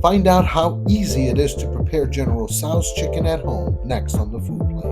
Find out how easy it is to prepare General Tso's chicken at home next on the food plate.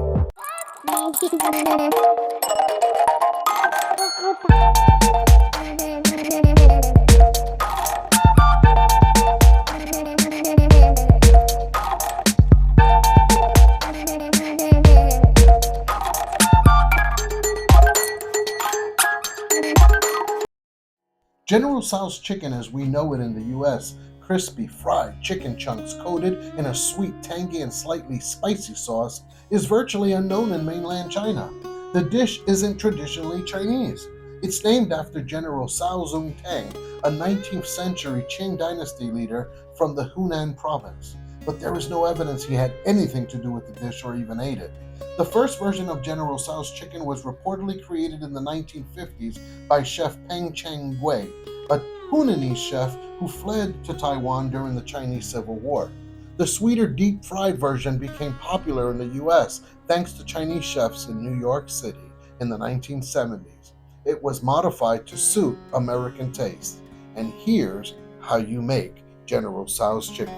General Tso's chicken as we know it in the US, crispy fried chicken chunks coated in a sweet, tangy, and slightly spicy sauce, is virtually unknown in mainland China. The dish isn't traditionally Chinese. It's named after General Cao Zongtang, a 19th century Qing dynasty leader from the Hunan province. But there is no evidence he had anything to do with the dish or even ate it. The first version of General Tso's chicken was reportedly created in the 1950s by chef Peng Cheng Gui, a Hunanese chef who fled to Taiwan during the Chinese Civil War. The sweeter, deep fried version became popular in the US thanks to Chinese chefs in New York City in the 1970s. It was modified to suit American taste. And here's how you make General Tso's chicken.